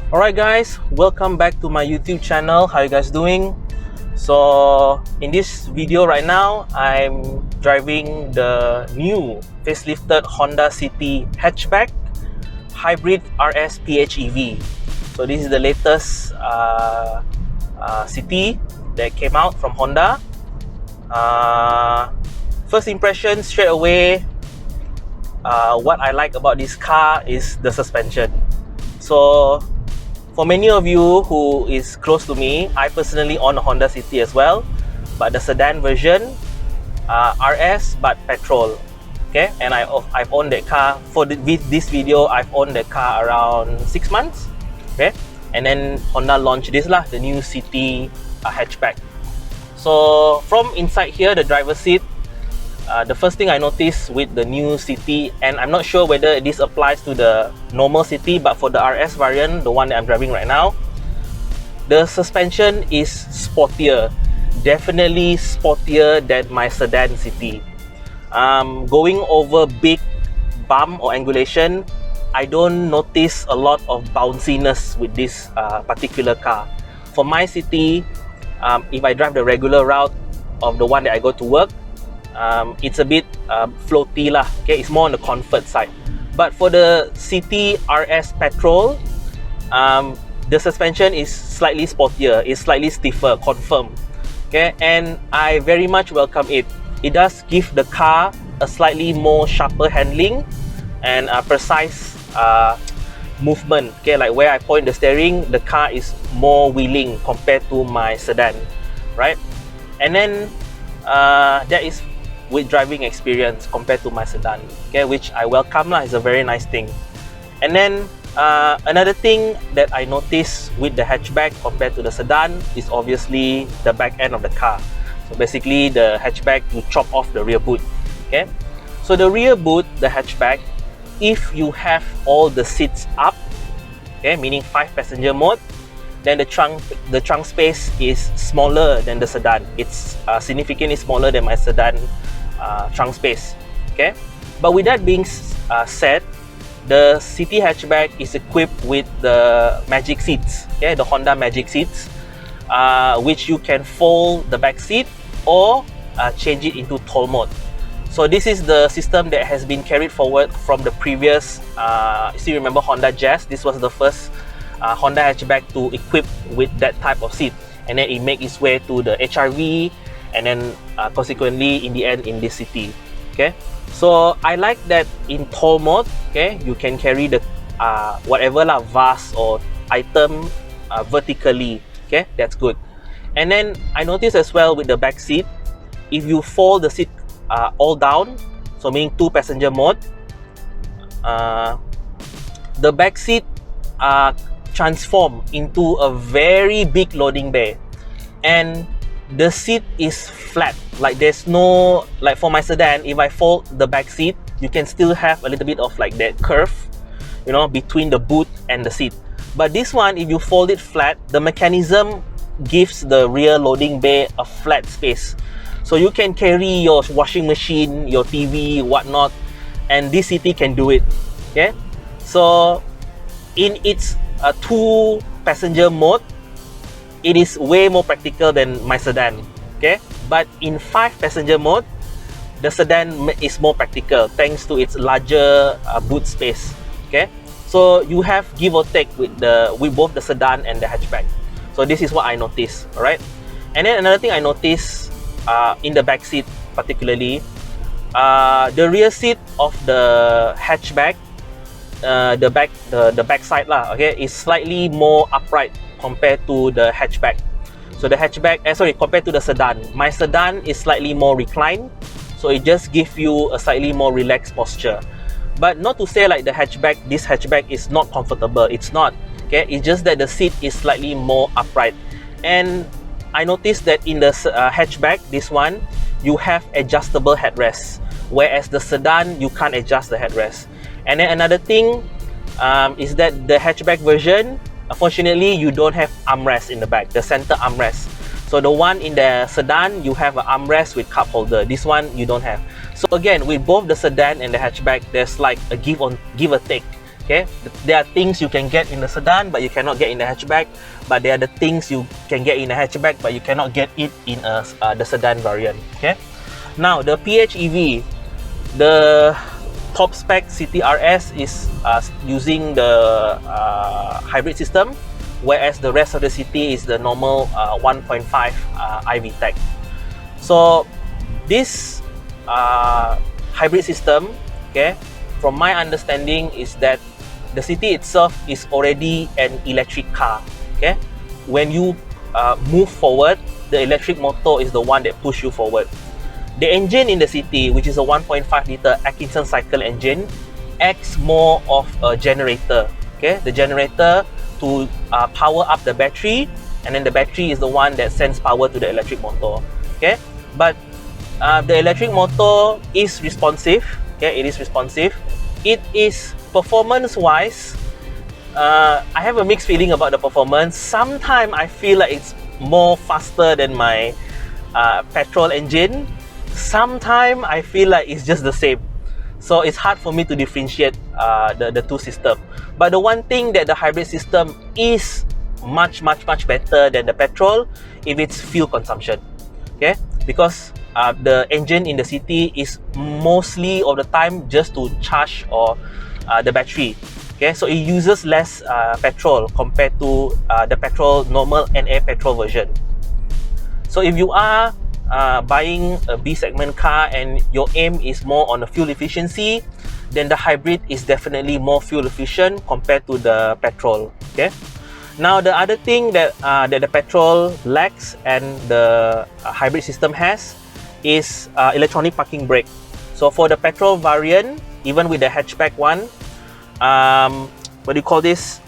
Alright guys, welcome back to my YouTube channel. How you guys doing? So in this video right now, I'm driving the new facelifted Honda City Hatchback Hybrid RS PHEV. So this is the latest City that came out from Honda. First impression straight away, what I like about this car is the suspension. So for many of you who is close to me, I personally own a Honda City as well, but the sedan version, RS but petrol. Okay, and I've owned that car for this video. I've owned that car around 6 months. Okay, and then Honda launched this lah, the new City hatchback. So from inside here, the driver's seat, the first thing I noticed with the new City, and I'm not sure whether this applies to the normal City, but for the RS variant, the one that I'm driving right now, the suspension is sportier, definitely sportier than my sedan City. Going over big bump or angulation, I don't notice a lot of bounciness with this particular car. For my City, if I drive the regular route of the one that I go to work, it's a bit floaty lah. Okay, it's more on the comfort side. But for the City RS petrol, the suspension is slightly sportier, it's slightly stiffer, confirmed. Okay, and I very much welcome it. It does give the car a slightly more sharper handling and precise movement. Okay, like where I point the steering, the car is more wheeling compared to my sedan, right? And then that is with driving experience compared to my sedan, okay, which I welcome lah. It's a very nice thing. And then another thing that I noticed with the hatchback compared to the sedan is obviously the back end of the car. So basically the hatchback, you chop off the rear boot. Okay, so the rear boot, the hatchback, if you have all the seats up, okay, meaning 5 passenger mode, then the trunk space is smaller than the sedan. It's significantly smaller than my sedan trunk space. Okay, but with that being said, the City hatchback is equipped with the magic seats. Okay, the Honda magic seats, which you can fold the back seat or change it into tall mode. So this is the system that has been carried forward from the previous, still remember Honda Jazz? This was the first Honda hatchback to equip with that type of seat, and then it make its way to the HRV, and then consequently in the end in this City. Okay, so I like that in tall mode, okay, you can carry the whatever lah, vase or item vertically. Okay, that's good. And then I noticed as well with the back seat, if you fold the seat all down, so meaning 2 passenger mode, the back seat transform into a very big loading bay, and the seat is flat. Like there's no, like for my sedan, if I fold the back seat, you can still have a little bit of like that curve, you know, between the boot and the seat. But this one, if you fold it flat, the mechanism gives the rear loading bay a flat space, so you can carry your washing machine, your TV, whatnot, and this City can do it. Okay, so in its 2 passenger mode, it is way more practical than my sedan. Okay, but in 5 passenger mode, the sedan is more practical thanks to its larger boot space. Okay, so you have give or take with both the sedan and the hatchback. So this is what I noticed. All right, and then another thing I noticed in the back seat, particularly the rear seat of the hatchback, the back side lah, okay, is slightly more upright compared to the hatchback. So the hatchback, compared to the sedan, my sedan is slightly more reclined, so it just gives you a slightly more relaxed posture. But not to say like this hatchback is not comfortable. It's not. Okay, it's just that the seat is slightly more upright. And I noticed that in the hatchback, this one, you have adjustable headrests, whereas the sedan, you can't adjust the headrest. And then another thing is that the hatchback version, unfortunately, you don't have armrest in the back, the center armrest. So the one in the sedan, you have an armrest with cup holder. This one, you don't have. So again, with both the sedan and the hatchback, there's like a give or take. Okay, there are things you can get in the sedan but you cannot get in the hatchback, but there are the things you can get in the hatchback but you cannot get it in the sedan variant. Okay, now the PHEV, the top spec City RS is using the hybrid system, whereas the rest of the City is the normal 1.5 iVTEC. So this hybrid system, okay, from my understanding is that the City itself is already an electric car. Okay, when you move forward, the electric motor is the one that push you forward. The engine in the City, which is a 1.5 liter Atkinson cycle engine, acts more of a generator. Okay, the generator to power up the battery, and then the battery is the one that sends power to the electric motor. Okay, but the electric motor is responsive. Okay, it is responsive. It is performance-wise, I have a mixed feeling about the performance. Sometimes I feel like it's more faster than my petrol engine. Sometimes I feel like it's just the same. So it's hard for me to differentiate the two systems. But the one thing that the hybrid system is much better than the petrol, if it's fuel consumption. Okay, because the engine in the City is mostly of the time just to charge or the battery. Okay, so it uses less petrol compared to the petrol normal NA petrol version. So if you are buying a B segment car and your aim is more on the fuel efficiency, then the hybrid is definitely more fuel efficient compared to the petrol. Okay, now the other thing that that the petrol lacks and the hybrid system has is electronic parking brake. So for the petrol variant, even with the hatchback one, what do you call this?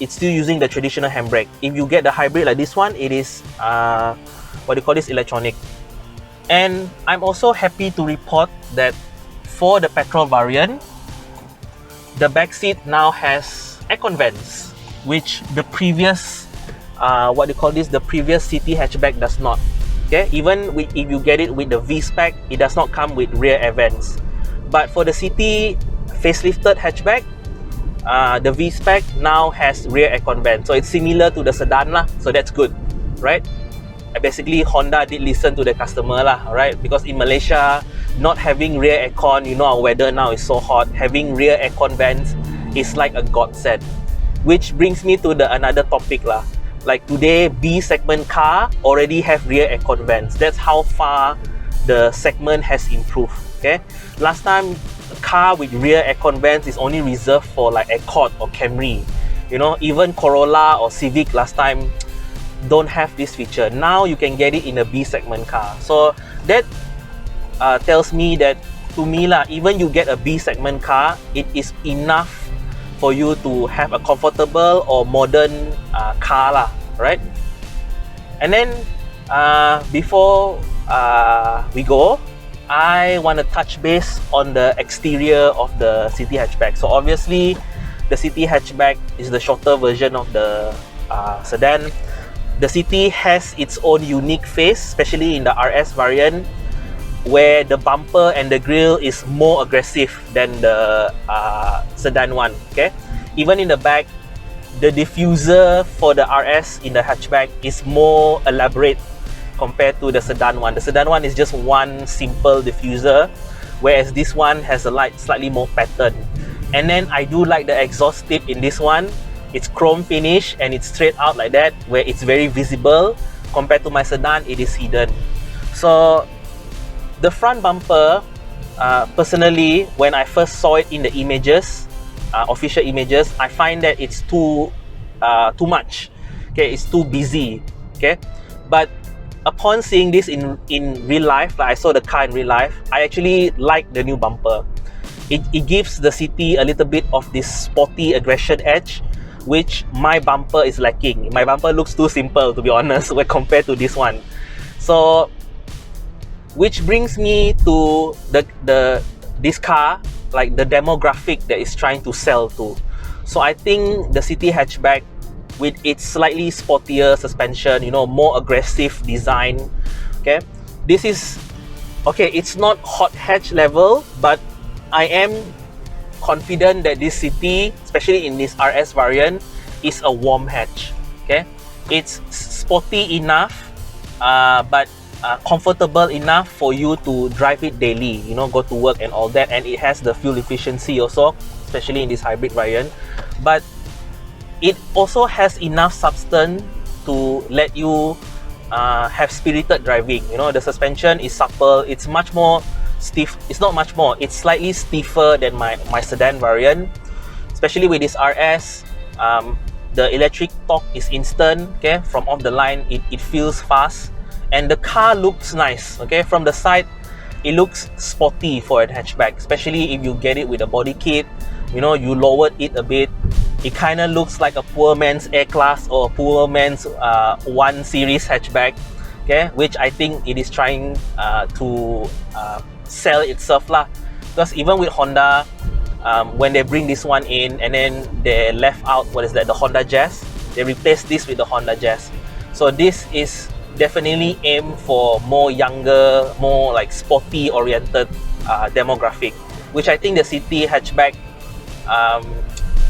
It's still using the traditional handbrake. If you get the hybrid like this one, it is what do you call this, electronic. And I'm also happy to report that for the petrol variant, the back seat now has aircon vents, which the previous what do you call this, the previous City hatchback does not. Okay, even if you get it with the V spec, it does not come with rear air vents. But for the City facelifted hatchback, the V spec now has rear aircon vent, so it's similar to the sedan lah. So that's good, right? Basically, Honda did listen to the customer lah, right? Because in Malaysia, not having rear aircon, you know our weather now is so hot. Having rear aircon vents is like a godsend. Which brings me to another topic lah. Like today, B segment car already have rear aircon vents. That's how far the segment has improved. Okay, last time a car with rear aircon vents is only reserved for like Accord or Camry. You know, even Corolla or Civic last time don't have this feature. Now you can get it in a B segment car. So that tells me that, to me lah, even you get a B segment car, it is enough for you to have a comfortable or modern car lah, right? And then before we go, I want to touch base on the exterior of the City Hatchback. So obviously, the City Hatchback is the shorter version of the sedan. The City has its own unique face, especially in the RS variant, where the bumper and the grille is more aggressive than the sedan one. Okay, even in the back, the diffuser for the RS in the hatchback is more elaborate compared to the sedan one. The sedan one is just one simple diffuser, whereas this one has a slightly more pattern. And then I do like the exhaust tip in this one. It's chrome finish and it's straight out like that, where it's very visible. Compared to my sedan, it is hidden. So the front bumper, personally, when I first saw it in the images, official images, I find that it's too much. Okay, it's too busy. Okay, but upon seeing this in real life, like I saw the car in real life, I actually like the new bumper. It gives the City a little bit of this sporty aggression edge, which my bumper is lacking. My bumper looks too simple, to be honest, when compared to this one. So, which brings me to this car, like the demographic that it's trying to sell to. So I think the City Hatchback, with its slightly sportier suspension, you know, more aggressive design, okay, this is okay. It's not hot hatch level, but I am confident that this City, especially in this RS variant, is a warm hatch. Okay, it's sporty enough, but comfortable enough for you to drive it daily, you know, go to work and all that, and it has the fuel efficiency also, especially in this hybrid variant. But it also has enough substance to let you have spirited driving. You know, the suspension is supple, it's much more stiff. It's not much more, it's slightly stiffer than my sedan variant, especially with this RS. The electric torque is instant. Okay, from off the line it feels fast, and the car looks nice. Okay, from the side it looks sporty for a hatchback, especially if you get it with a body kit. You know, you lowered it a bit, it kind of looks like a poor man's A-Class or a poor man's 1 Series hatchback. Okay, which I think it is trying to sell itself lah. Because even with Honda, when they bring this one in and then they left out, what is that, the Honda Jazz, they replaced this with the Honda Jazz. So this is definitely aimed for more younger, more like sporty oriented demographic, which I think the City hatchback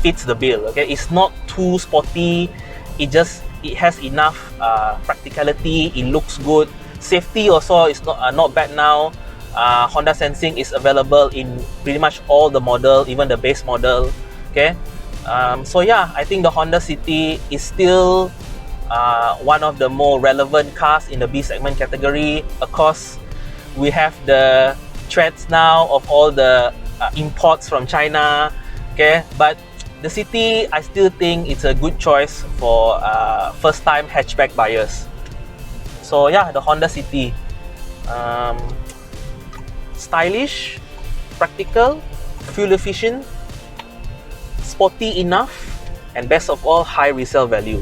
fits the bill. Okay, it's not too sporty, it has enough practicality, it looks good. Safety also is not bad now. Honda Sensing is available in pretty much all the model, even the base model. Okay, so yeah, I think the Honda City is still one of the more relevant cars in the B segment category. Of course, we have the threats now of all the imports from China. Okay, but the City, I still think it's a good choice for first-time hatchback buyers. So yeah, the Honda City. Stylish, practical, fuel efficient, sporty enough, and best of all, high resale value.